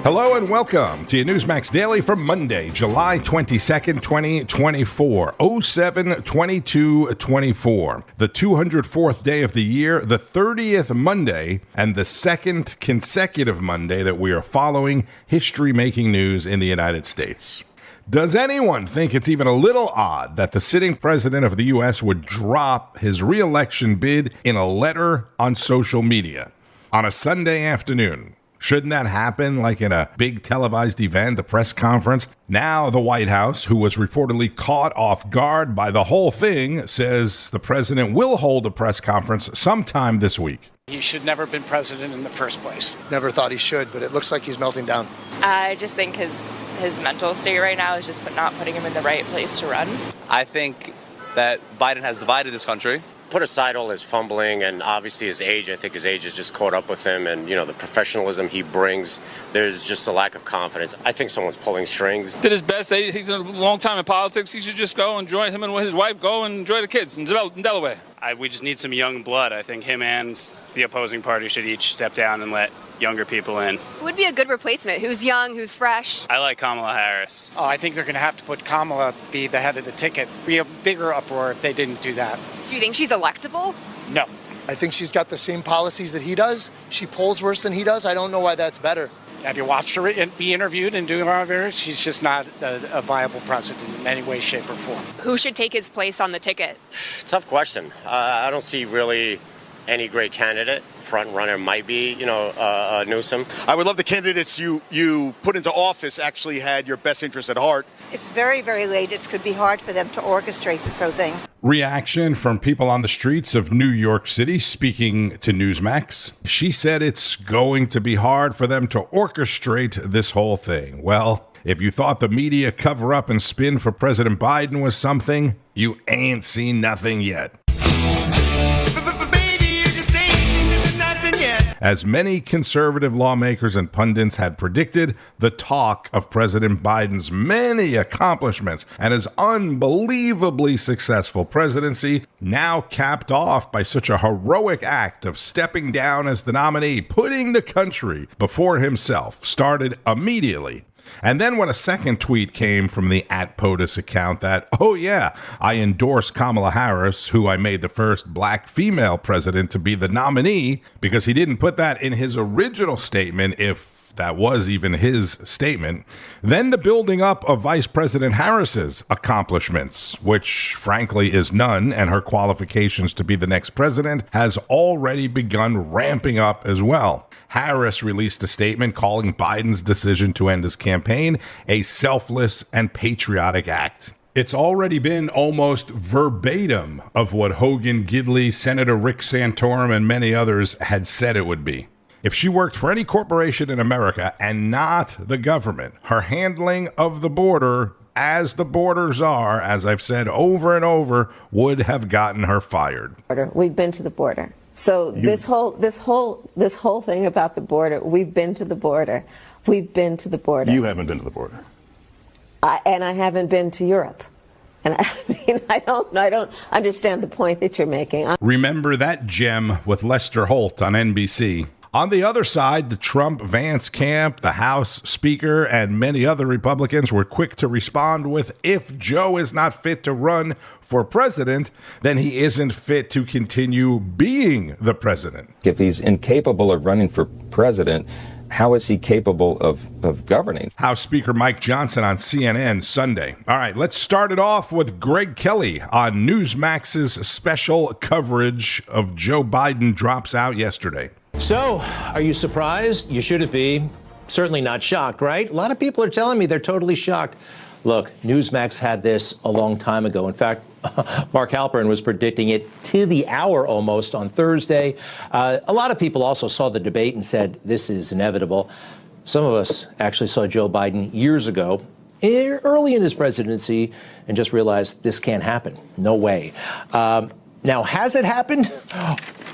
Hello and welcome to your Newsmax Daily for Monday, July 22nd, 2024, 07/22/24, the 204th day of the year, the 30th Monday, and the second consecutive Monday that we are following history-making news in the United States. Does anyone think it's even a little odd that the sitting president of the U.S. would drop his re-election bid in a letter on social media on a Sunday afternoon? Shouldn't that happen like in a big televised event, a press conference? Now the White House, who was reportedly caught off guard by the whole thing, says the president will hold a press conference sometime this week. He should never have been president in the first place. Never thought he should, but it looks like he's melting down. I just think his mental state right now is just not putting him in the right place to run. I think that Biden has divided this country. Put aside all his fumbling and obviously his age. I think his age has just caught up with him, and the professionalism he brings, there's just a lack of confidence. I think someone's pulling strings. Did his best. He's a long time in politics. He should just go enjoy, him and his wife go and enjoy the kids in Delaware. We just need some young blood. I think him and the opposing party should each step down and let younger people in. Who would be a good replacement? Who's young, who's fresh? I like Kamala Harris. I think they're going to have to put Kamala be the head of the ticket. Be a bigger uproar if they didn't do that. Do you think she's electable? No. I think she's got the same policies that he does. She polls worse than he does. I don't know why that's better. Have you watched her be interviewed and do interviews? She's just not a viable president in any way, shape, or form. Who should take his place on the ticket? Tough question. I don't see really any great candidate. Front runner might be, Newsom. I would love the candidates you put into office actually had your best interest at heart. It's very, very late. It could be hard for them to orchestrate this whole thing. Reaction from people on the streets of New York City speaking to Newsmax. She said it's going to be hard for them to orchestrate this whole thing. Well, if you thought the media cover-up and spin for President Biden was something, you ain't seen nothing yet. As many conservative lawmakers and pundits had predicted, the talk of President Biden's many accomplishments and his unbelievably successful presidency, now capped off by such a heroic act of stepping down as the nominee, putting the country before himself, started immediately. And then when a second tweet came from the @POTUS account that, oh yeah, I endorse Kamala Harris, who I made the first black female president to be the nominee, because he didn't put that in his original statement, if that was even his statement. Then the building up of Vice President Harris's accomplishments, which frankly is none, and her qualifications to be the next president has already begun ramping up as well. Harris released a statement calling Biden's decision to end his campaign a selfless and patriotic act. It's already been almost verbatim of what Hogan Gidley, Senator Rick Santorum, and many others had said it would be. If she worked for any corporation in America and not the government, her handling of the border, as the borders are, as I've said over and over, would have gotten her fired. We've been to the border. So this whole thing about the border, we've been to the border. We've been to the border. You haven't been to the border. And I haven't been to Europe. And I don't understand the point that you're making. Remember that gem with Lester Holt on NBC. On the other side, the Trump-Vance camp, the House Speaker, and many other Republicans were quick to respond with, if Joe is not fit to run for president, then he isn't fit to continue being the president. If he's incapable of running for president, how is he capable of governing? House Speaker Mike Johnson on CNN Sunday. All right, let's start it off with Greg Kelly on Newsmax's special coverage of Joe Biden drops out yesterday. So, are you surprised? You shouldn't be. Certainly not shocked, right? A lot of people are telling me they're totally shocked. Look, Newsmax had this a long time ago. In fact, Mark Halperin was predicting it to the hour almost on Thursday. A lot of people also saw the debate and said this is inevitable. Some of us actually saw Joe Biden years ago, early in his presidency, and just realized this can't happen. No way. Now, has it happened?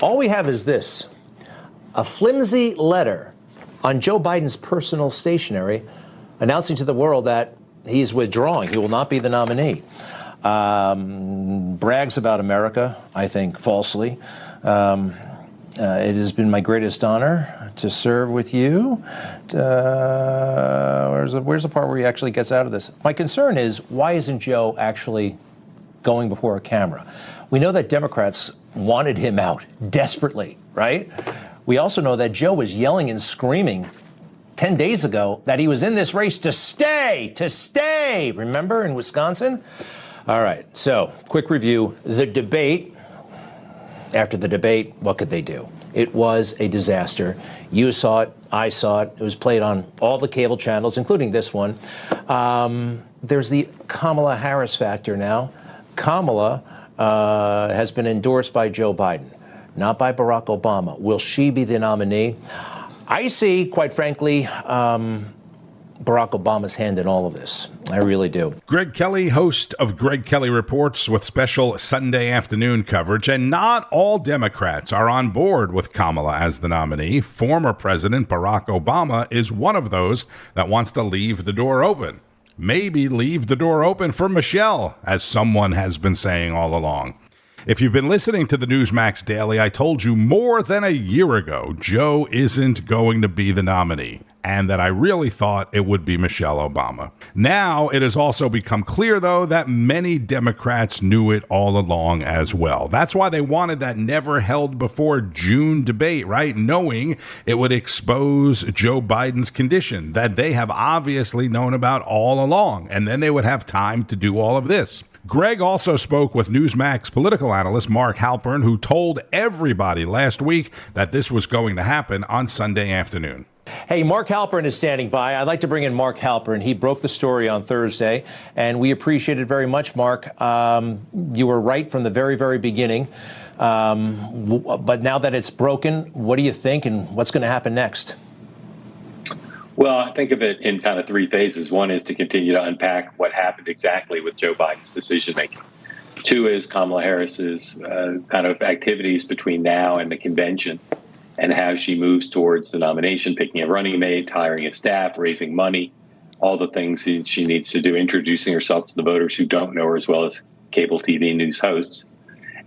All we have is this. A flimsy letter on Joe Biden's personal stationery announcing to the world that he's withdrawing. He will not be the nominee. Brags about America, I think, falsely. It has been my greatest honor to serve with you. Where's the part where he actually gets out of this? My concern is, why isn't Joe actually going before a camera? We know that Democrats wanted him out desperately, right? We also know that Joe was yelling and screaming 10 days ago that he was in this race to stay. Remember, in Wisconsin? All right, so quick review. The debate. After the debate, what could they do? It was a disaster. You saw it. I saw it. It was played on all the cable channels, including this one. There's the Kamala Harris factor now. Kamala has been endorsed by Joe Biden, not by Barack Obama. Will she be the nominee? I see, quite frankly, Barack Obama's hand in all of this. I really do. Greg Kelly, host of Greg Kelly Reports, with special Sunday afternoon coverage. And not all Democrats are on board with Kamala as the nominee. Former President Barack Obama is one of those that wants to leave the door open. Maybe leave the door open for Michelle, as someone has been saying all along. If you've been listening to the Newsmax Daily, I told you more than a year ago Joe isn't going to be the nominee, and that I really thought it would be Michelle Obama. Now, it has also become clear, though, that many Democrats knew it all along as well. That's why they wanted that never-held-before-June debate, right? Knowing it would expose Joe Biden's condition that they have obviously known about all along, and then they would have time to do all of this. Greg also spoke with Newsmax political analyst Mark Halperin, who told everybody last week that this was going to happen on Sunday afternoon. Hey, Mark Halperin is standing by. I'd like to bring in Mark Halperin. He broke the story on Thursday, and we appreciate it very much, Mark. You were right from the very, very beginning. But now that it's broken, what do you think, and what's going to happen next? Well, I think of it in kind of three phases. One is to continue to unpack what happened exactly with Joe Biden's decision-making. Two is Kamala Harris's kind of activities between now and the convention and how she moves towards the nomination, picking a running mate, hiring a staff, raising money, all the things she needs to do, introducing herself to the voters who don't know her, as well as cable TV news hosts.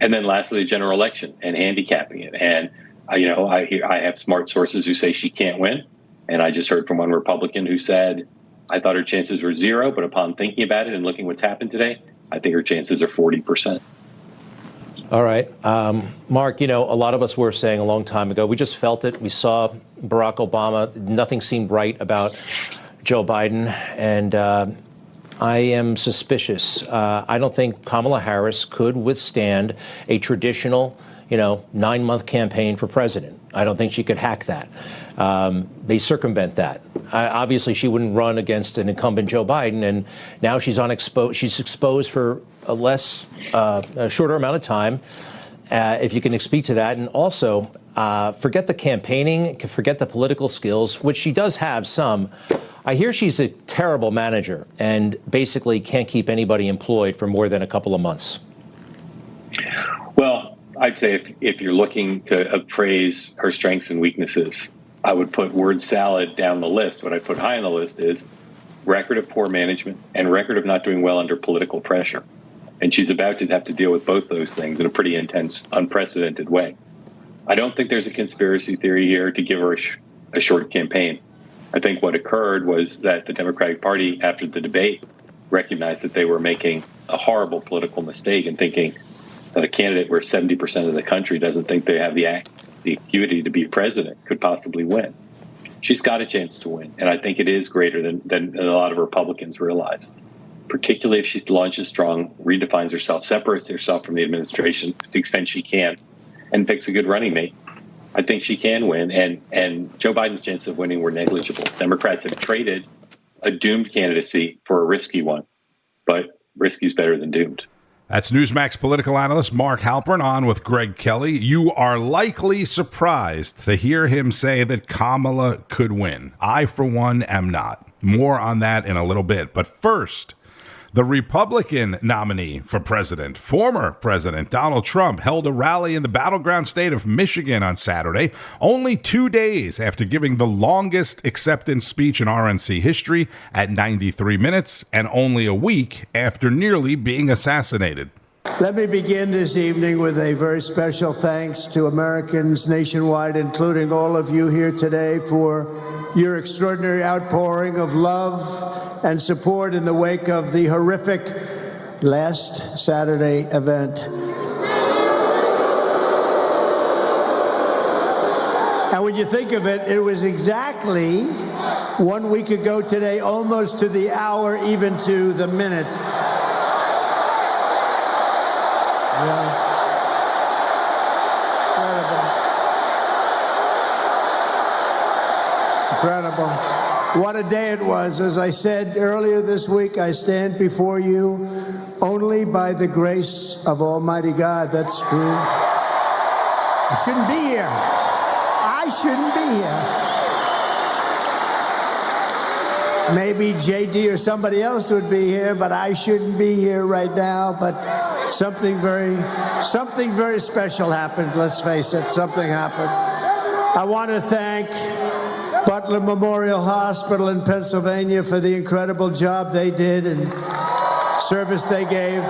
And then lastly, the general election and handicapping it. And, I have smart sources who say she can't win. And I just heard from one Republican who said, I thought her chances were 0, but upon thinking about it and looking what's happened today, I think her chances are 40%. All right. Mark, a lot of us were saying a long time ago, we just felt it. We saw Barack Obama. Nothing seemed right about Joe Biden. And I am suspicious. I don't think Kamala Harris could withstand a traditional, 9-month campaign for president. I don't think she could hack that. They circumvent that. Obviously, she wouldn't run against an incumbent Joe Biden, and now she's she's exposed for a shorter amount of time. If you can speak to that, and also forget the campaigning, forget the political skills, which she does have some. I hear she's a terrible manager and basically can't keep anybody employed for more than a couple of months. Well, I'd say if you're looking to appraise her strengths and weaknesses, I would put word salad down the list. What I put high on the list is record of poor management and record of not doing well under political pressure. And she's about to have to deal with both those things in a pretty intense, unprecedented way. I don't think there's a conspiracy theory here to give her a short campaign. I think what occurred was that the Democratic Party, after the debate, recognized that they were making a horrible political mistake in thinking that a candidate where 70% of the country doesn't think they have the acuity to be president could possibly win. She's got a chance to win, and I think it is greater than a lot of Republicans realize, particularly if she launches strong, redefines herself, separates herself from the administration to the extent she can, and picks a good running mate. I think she can win, and Joe Biden's chances of winning were negligible. Democrats have traded a doomed candidacy for a risky one, but risky is better than doomed. That's Newsmax political analyst Mark Halperin on with Greg Kelly. You are likely surprised to hear him say that Kamala could win. I, for one, am not. More on that in a little bit. But first, the Republican nominee for president, former President Donald Trump, held a rally in the battleground state of Michigan on Saturday, only 2 days after giving the longest acceptance speech in RNC history at 93 minutes, and only a week after nearly being assassinated. Let me begin this evening with a very special thanks to Americans nationwide, including all of you here today, for your extraordinary outpouring of love and support in the wake of the horrific last Saturday event. And when you think of it, it was exactly 1 week ago today, almost to the hour, even to the minute. Incredible. What a day it was. As I said earlier this week, I stand before you only by the grace of Almighty God. That's true. I shouldn't be here. I shouldn't be here. Maybe JD or somebody else would be here, but I shouldn't be here right now. But something very special happened. Let's face it, something happened. I want to thank Butler Memorial Hospital in Pennsylvania for the incredible job they did and service they gave,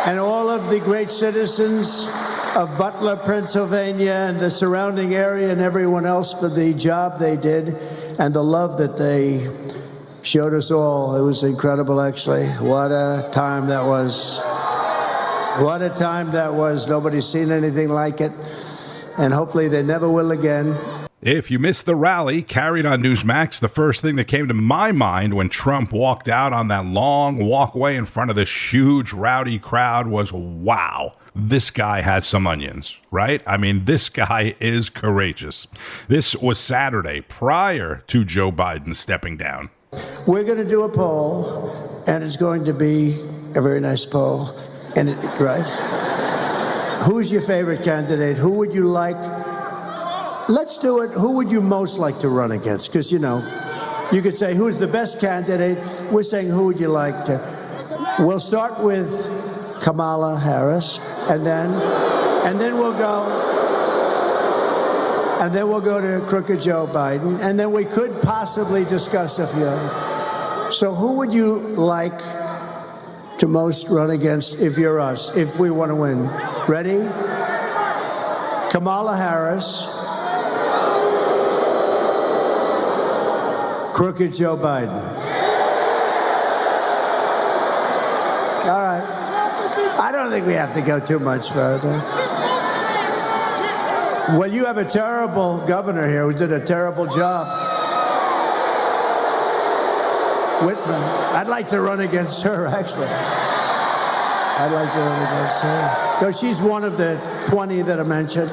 and all of the great citizens of Butler, Pennsylvania and the surrounding area, and everyone else for the job they did and the love that they showed us all. It was incredible, actually. What a time that was. What a time that was. Nobody's seen anything like it, and hopefully they never will again. If you missed the rally carried on Newsmax, the first thing that came to my mind when Trump walked out on that long walkway in front of this huge rowdy crowd was, wow, this guy has some onions, right? I mean, this guy is courageous. This was Saturday prior to Joe Biden stepping down. We're going to do a poll, and it's going to be a very nice poll. And right? Who's your favorite candidate? Who would you like? Let's do it. Who would you most like to run against? Because, you know, you could say, who's the best candidate? We're saying, who would you like to? We'll start with Kamala Harris, and then we'll go to crooked Joe Biden, and then we could possibly discuss a few others. So who would you like to most run against if you're us, if we want to win? Ready? Kamala Harris, crooked Joe Biden. All right. I don't think we have to go too much further. Well, you have a terrible governor here who did a terrible job. Whitman. I'd like to run against her, actually. I'd like to run against her. So she's one of the 20 that I mentioned.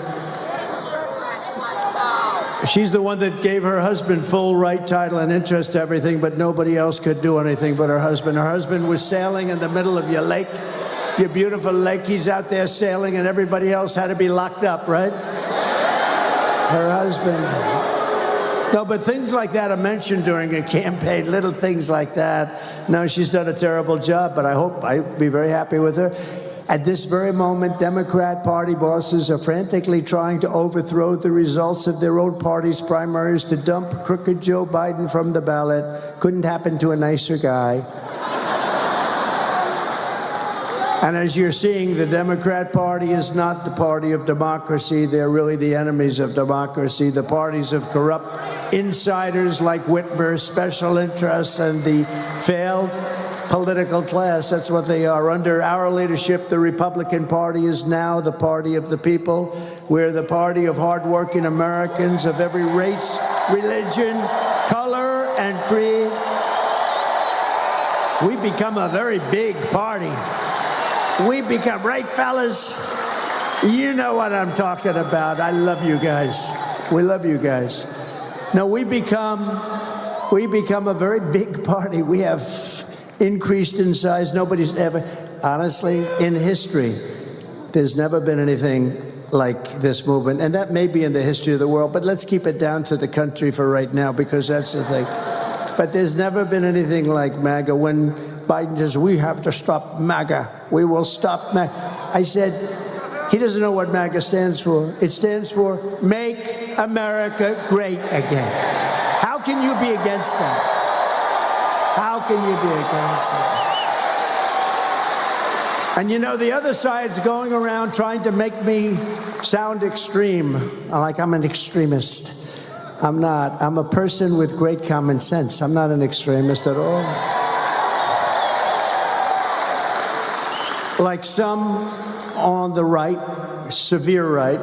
She's the one that gave her husband full right, title, and interest to everything, but nobody else could do anything but her husband. Her husband was sailing in the middle of your lake, your beautiful lake. He's out there sailing, and everybody else had to be locked up, right? Her husband. No, but things like that are mentioned during a campaign, little things like that. No, she's done a terrible job, but I'd be very happy with her. At this very moment, Democrat Party bosses are frantically trying to overthrow the results of their own party's primaries to dump crooked Joe Biden from the ballot. Couldn't happen to a nicer guy. And as you're seeing, the Democrat Party is not the party of democracy. They're really the enemies of democracy. The parties of corrupt insiders like Whitmer, special interests, and the failed political class. That's what they are. Under our leadership, the Republican Party is now the party of the people. We're the party of hardworking Americans of every race, religion, color, and creed. We've become a very big party. We become, right, fellas? You know what I'm talking about. I love you guys. We love you guys. No, we become a very big party. We have increased in size. Nobody's ever, honestly, in history, there's never been anything like this movement. And that may be in the history of the world, but let's keep it down to the country for right now, because that's the thing. But there's never been anything like MAGA. When Biden says, we have to stop MAGA, we will stop MAGA. I said, he doesn't know what MAGA stands for. It stands for Make America Great Again. How can you be against that? How can you be against that? And you know, the other side's going around trying to make me sound extreme, like I'm an extremist. I'm not. I'm a person with great common sense. I'm not an extremist at all. Like some on the right, severe right,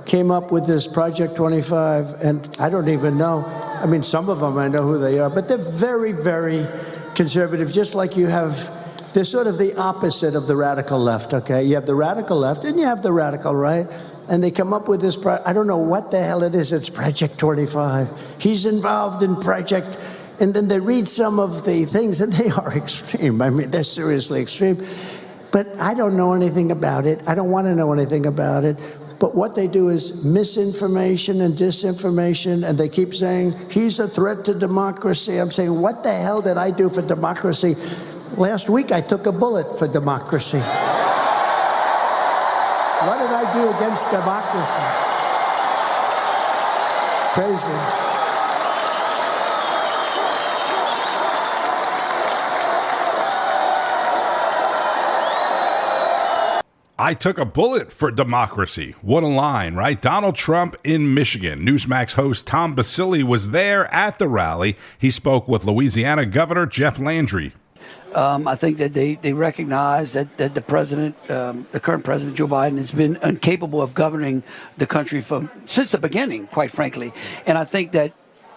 came up with this Project 25, and I don't even know. I mean, some of them I know who they are, but they're very, very conservative, just like you have. They're sort of the opposite of the radical left, okay? You have the radical left and you have the radical right, and they come up with this, I don't know what the hell it is, it's Project 25. He's involved in Project, and then they read some of the things and they are extreme. I mean, they're seriously extreme. But I don't know anything about it. I don't want to know anything about it. But what they do is misinformation and disinformation, and they keep saying, he's a threat to democracy. I'm saying, what the hell did I do for democracy? Last week, I took a bullet for democracy. What did I do against democracy? Crazy. I took a bullet for democracy. What a line, right? Donald Trump in Michigan. Newsmax host Tom Basile was there at the rally. He spoke with Louisiana Governor Jeff Landry. I think that they recognize that the president, the current president, Joe Biden, has been incapable of governing the country since the beginning, quite frankly. And I think that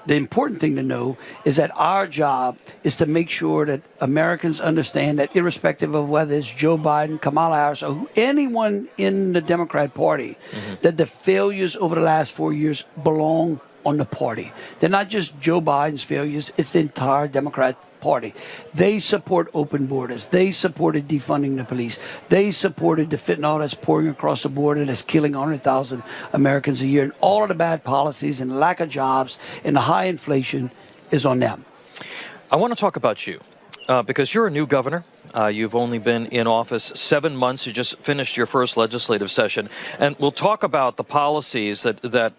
the important thing to know is that our job is to make sure that Americans understand that irrespective of whether it's Joe Biden, Kamala Harris, or anyone in the Democrat Party, that the failures over the last 4 years belong on the party. They're not just Joe Biden's failures, it's the entire Democrat Party. They support open borders. They supported defunding the police. They supported the fentanyl that's pouring across the border that's killing 100,000 Americans a year. And all of the bad policies and lack of jobs and the high inflation is on them. I want to talk about you. Because you're a new governor. You've only been in office 7 months. You just finished your first legislative session. And we'll talk about the policies that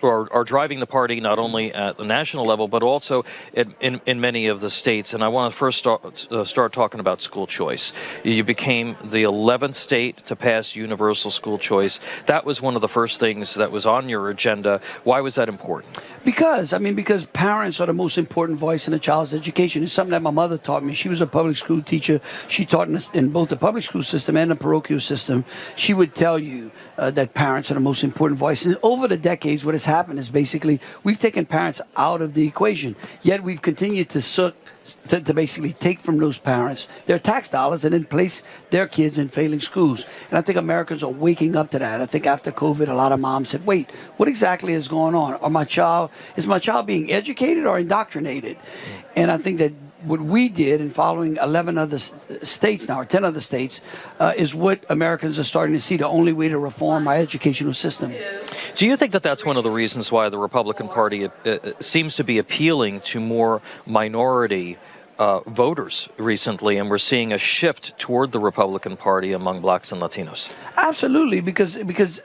are driving the party not only at the national level, but also in many of the states. And I want to first start talking about school choice. You became the 11th state to pass universal school choice. That was one of the first things that was on your agenda. Why was that important? Because parents are the most important voice in a child's education. It's something that my mother taught me. She was a public school teacher. She taught in both the public school system and the parochial system. She would tell you that parents are the most important voice. And over the decades, what has happened is basically we've taken parents out of the equation, yet we've continued to basically take from those parents their tax dollars and then place their kids in failing schools. And I think Americans are waking up to that. I think after COVID, a lot of moms said, wait, what exactly is going on? Is my child being educated or indoctrinated? And I think that what we did in following 11 other states now, or 10 other states, is what Americans are starting to see, the only way to reform our educational system. Do you think that that's one of the reasons why the Republican Party seems to be appealing to more minority voters recently, and we're seeing a shift toward the Republican Party among blacks and Latinos? Absolutely, because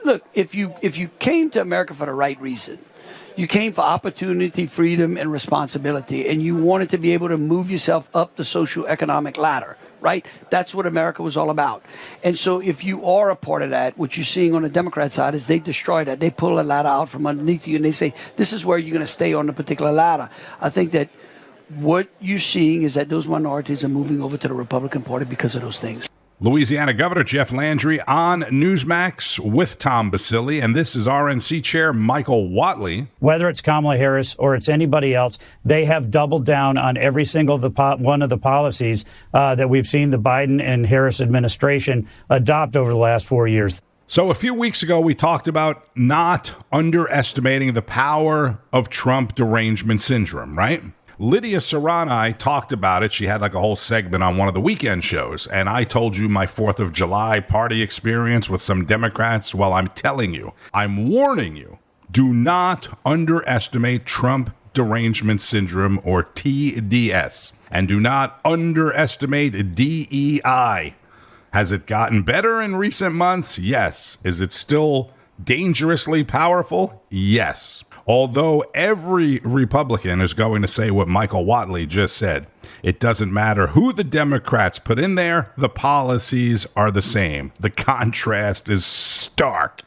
look, if you came to America for the right reason, you came for opportunity, freedom, and responsibility, and you wanted to be able to move yourself up the socioeconomic ladder, right? That's what America was all about. And so if you are a part of that, what you're seeing on the Democrat side is they destroy that. They pull a ladder out from underneath you, and they say, this is where you're going to stay on the particular ladder. I think that what you're seeing is that those minorities are moving over to the Republican Party because of those things. Louisiana Governor Jeff Landry on Newsmax with Tom Basile, and this is RNC Chair Michael Whatley. Whether it's Kamala Harris or it's anybody else, they have doubled down on every single one of the policies that we've seen the Biden and Harris administration adopt over the last 4 years. So a few weeks ago, we talked about not underestimating the power of Trump derangement syndrome, right? Lydia Serrani talked about it. She had like a whole segment on one of the weekend shows. And I told you my 4th of July party experience with some Democrats. Well, I'm telling you, I'm warning you, do not underestimate Trump derangement syndrome, or TDS. And do not underestimate DEI. Has it gotten better in recent months? Yes. Is it still dangerously powerful? Yes. Although every Republican is going to say what Michael Whatley just said, it doesn't matter who the Democrats put in there, the policies are the same. The contrast is stark.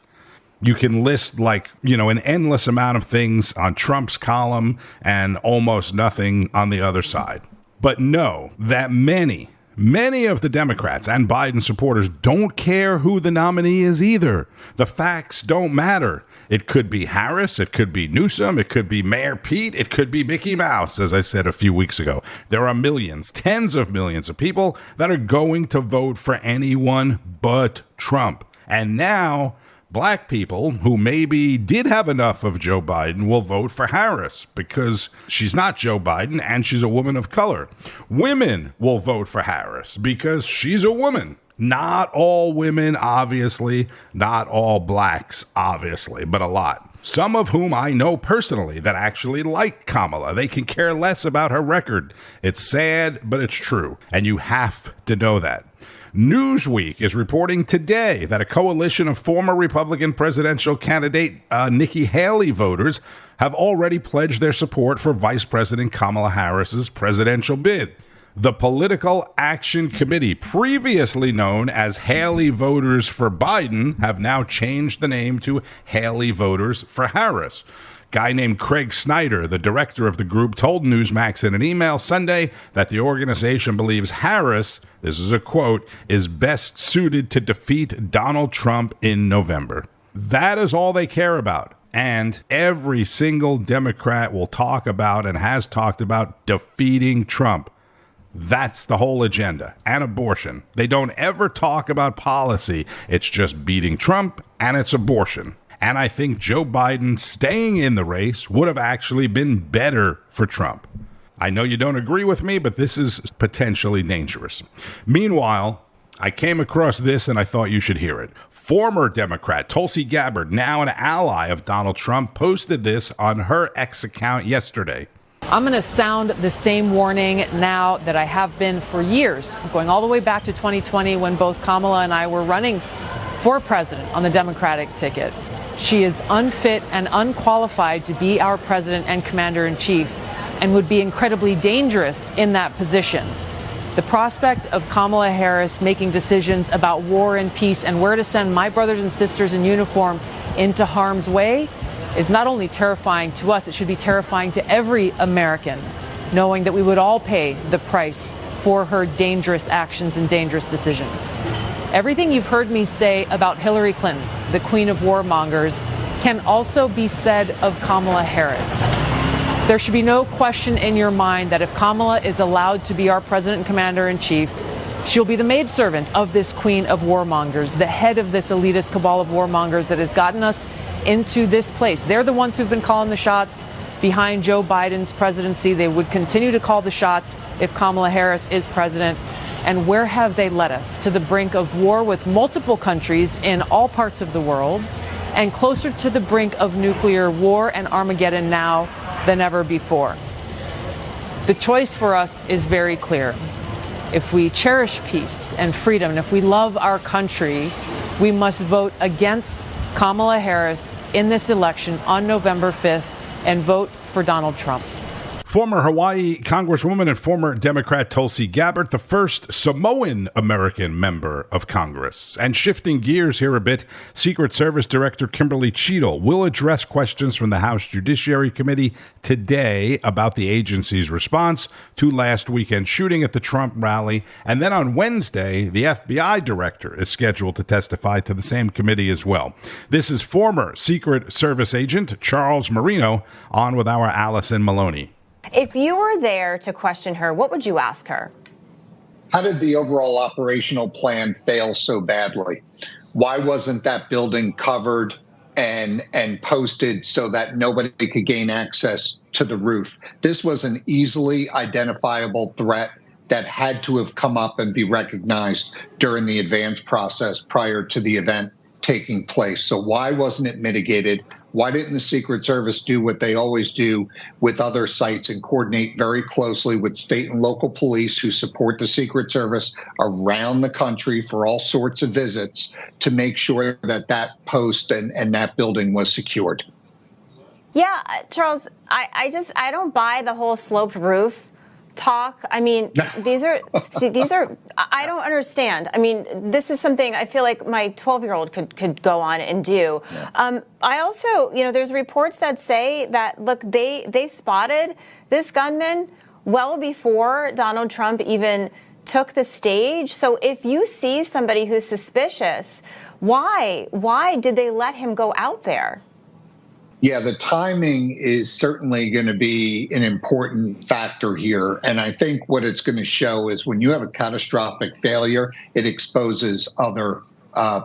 You can list an endless amount of things on Trump's column and almost nothing on the other side. But know that many of the Democrats and Biden supporters don't care who the nominee is either. The facts don't matter. It could be Harris, it could be Newsom, it could be Mayor Pete, it could be Mickey Mouse, as I said a few weeks ago. There are millions, tens of millions of people that are going to vote for anyone but Trump. And now, black people who maybe did have enough of Joe Biden will vote for Harris because she's not Joe Biden and she's a woman of color. Women will vote for Harris because she's a woman. Not all women, obviously. Not all blacks, obviously, but a lot. Some of whom I know personally that actually like Kamala. They can care less about her record. It's sad, but it's true. And you have to know that. Newsweek is reporting today that a coalition of former Republican presidential candidate Nikki Haley voters have already pledged their support for Vice President Kamala Harris's presidential bid. The Political Action Committee, previously known as Haley Voters for Biden, have now changed the name to Haley Voters for Harris. Guy named Craig Snyder, the director of the group, told Newsmax in an email Sunday that the organization believes Harris, this is a quote, is best suited to defeat Donald Trump in November. That is all they care about. And every single Democrat will talk about and has talked about defeating Trump. That's the whole agenda. And abortion. They don't ever talk about policy. It's just beating Trump and it's abortion. And I think Joe Biden staying in the race would have actually been better for Trump. I know you don't agree with me, but this is potentially dangerous. Meanwhile, I came across this and I thought you should hear it. Former Democrat Tulsi Gabbard, now an ally of Donald Trump, posted this on her X account yesterday. I'm going to sound the same warning now that I have been for years, going all the way back to 2020 when both Kamala and I were running for president on the Democratic ticket. She is unfit and unqualified to be our president and commander-in-chief and would be incredibly dangerous in that position. The prospect of Kamala Harris making decisions about war and peace and where to send my brothers and sisters in uniform into harm's way is not only terrifying to us, it should be terrifying to every American, knowing that we would all pay the price for her dangerous actions and dangerous decisions. Everything you've heard me say about Hillary Clinton, the queen of warmongers, can also be said of Kamala Harris. There should be no question in your mind that if Kamala is allowed to be our president and commander-in-chief, she'll be the maidservant of this queen of warmongers, the head of this elitist cabal of warmongers that has gotten us into this place. They're the ones who've been calling the shots behind Joe Biden's presidency. They would continue to call the shots if Kamala Harris is president. And where have they led us? To the brink of war with multiple countries in all parts of the world, and closer to the brink of nuclear war and Armageddon now than ever before. The choice for us is very clear. If we cherish peace and freedom, and if we love our country, we must vote against Kamala Harris in this election on November 5th and vote for Donald Trump. Former Hawaii Congresswoman and former Democrat Tulsi Gabbard, the first Samoan American member of Congress. And shifting gears here a bit, Secret Service Director Kimberly Cheatle will address questions from the House Judiciary Committee today about the agency's response to last weekend's shooting at the Trump rally. And then on Wednesday, the FBI director is scheduled to testify to the same committee as well. This is former Secret Service agent Charles Marino on with our Allison Maloney. If you were there to question her, what would you ask her? How did the overall operational plan fail so badly? Why wasn't that building covered and posted so that nobody could gain access to the roof? This was an easily identifiable threat that had to have come up and be recognized during the advance process prior to the event taking place. So why wasn't it mitigated? Why didn't the Secret Service do what they always do with other sites and coordinate very closely with state and local police who support the Secret Service around the country for all sorts of visits to make sure that that post and that building was secured? Yeah, Charles, I don't buy the whole sloped roof talk. I mean, these are I don't understand. I mean, this is something I feel like my 12-year-old could go on and do. Yeah. I also, there's reports that say that, look, they spotted this gunman well before Donald Trump even took the stage. So if you see somebody who's suspicious, why did they let him go out there? Yeah, the timing is certainly going to be an important factor here. And I think what it's going to show is when you have a catastrophic failure, it exposes other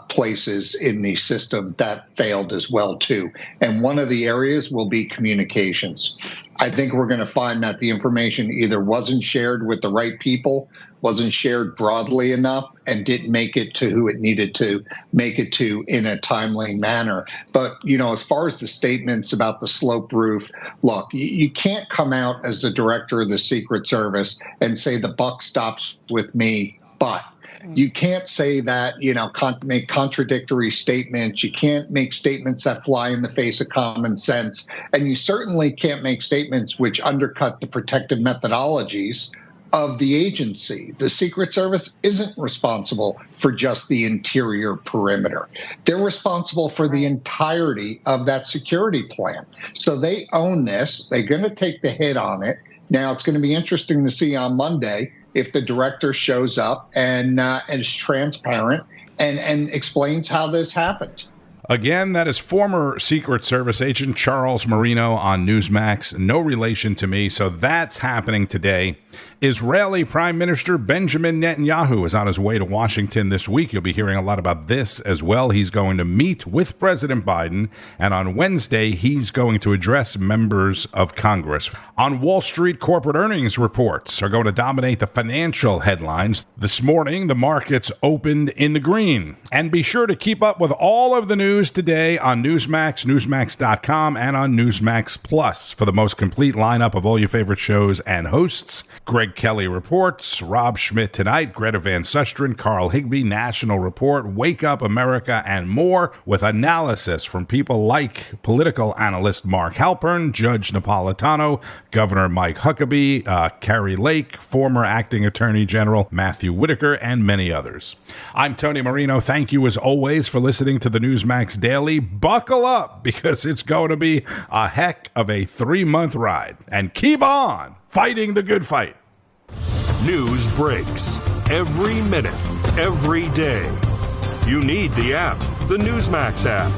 places in the system that failed as well, too. And one of the areas will be communications. I think we're going to find that the information either wasn't shared with the right people, wasn't shared broadly enough, and didn't make it to who it needed to make it to in a timely manner. But, as far as the statements about the sloped roof, look, you can't come out as the director of the Secret Service and say the buck stops with me, but you can't say that, make contradictory statements. You can't make statements that fly in the face of common sense. And you certainly can't make statements which undercut the protective methodologies of the agency. The Secret Service isn't responsible for just the interior perimeter. They're responsible for the entirety of that security plan. So they own this. They're going to take the hit on it. Now, it's going to be interesting to see on Monday if the director shows up and is transparent and explains how this happened. Again, that is former Secret Service agent Charles Marino on Newsmax. No relation to me, so that's happening today. Israeli Prime Minister Benjamin Netanyahu is on his way to Washington this week. You'll be hearing a lot about this as well. He's going to meet with President Biden, and on Wednesday, he's going to address members of Congress. On Wall Street, corporate earnings reports are going to dominate the financial headlines. This morning, the markets opened in the green. And be sure to keep up with all of the news today on Newsmax, Newsmax.com, and on Newsmax Plus for the most complete lineup of all your favorite shows and hosts. Greg Kelly reports, Rob Schmidt tonight, Greta Van Susteren, Carl Higbee, National Report, Wake Up America, and more with analysis from people like political analyst Mark Halperin, Judge Napolitano, Governor Mike Huckabee, Carrie Lake, former acting Attorney General Matthew Whitaker, and many others. I'm Tony Marino. Thank you as always for listening to the Newsmax Daily. Buckle up because it's going to be a heck of a 3-month ride. And keep on fighting the good fight. News breaks every minute, every day. You need the app, the Newsmax app.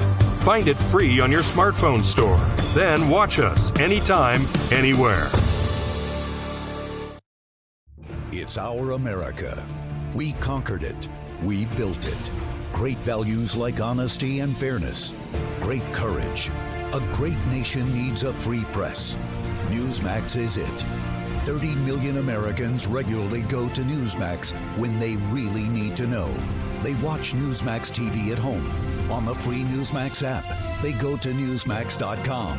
Find it free on your smartphone store. Then watch us anytime, anywhere. It's our America. We conquered it. We built it. Great values like honesty and fairness. Great courage. A great nation needs a free press. Newsmax is it. 30 million Americans regularly go to Newsmax when they really need to know. They watch Newsmax TV at home. On the free Newsmax app, they go to Newsmax.com.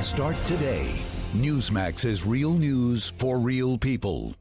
Start today. Newsmax is real news for real people.